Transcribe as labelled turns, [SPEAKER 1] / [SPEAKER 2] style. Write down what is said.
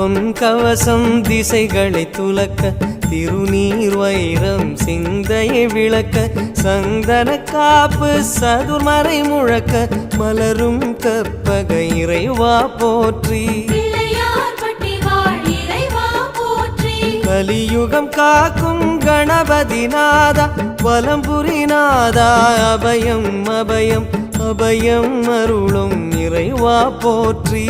[SPEAKER 1] பொன் கவசம் திசைகளை துலக்க திருநீர் வைரம் சிந்தையை விளக்க சந்தன காப்பு சதுர்மறை முழக்க மலரும் கற்பக இறைவா போற்றி கலியுகம் காக்கும் கணபதி நாதா வலம்புரி நாதா அபயம் அபயம் அபயம் அருளும் இறைவா போற்றி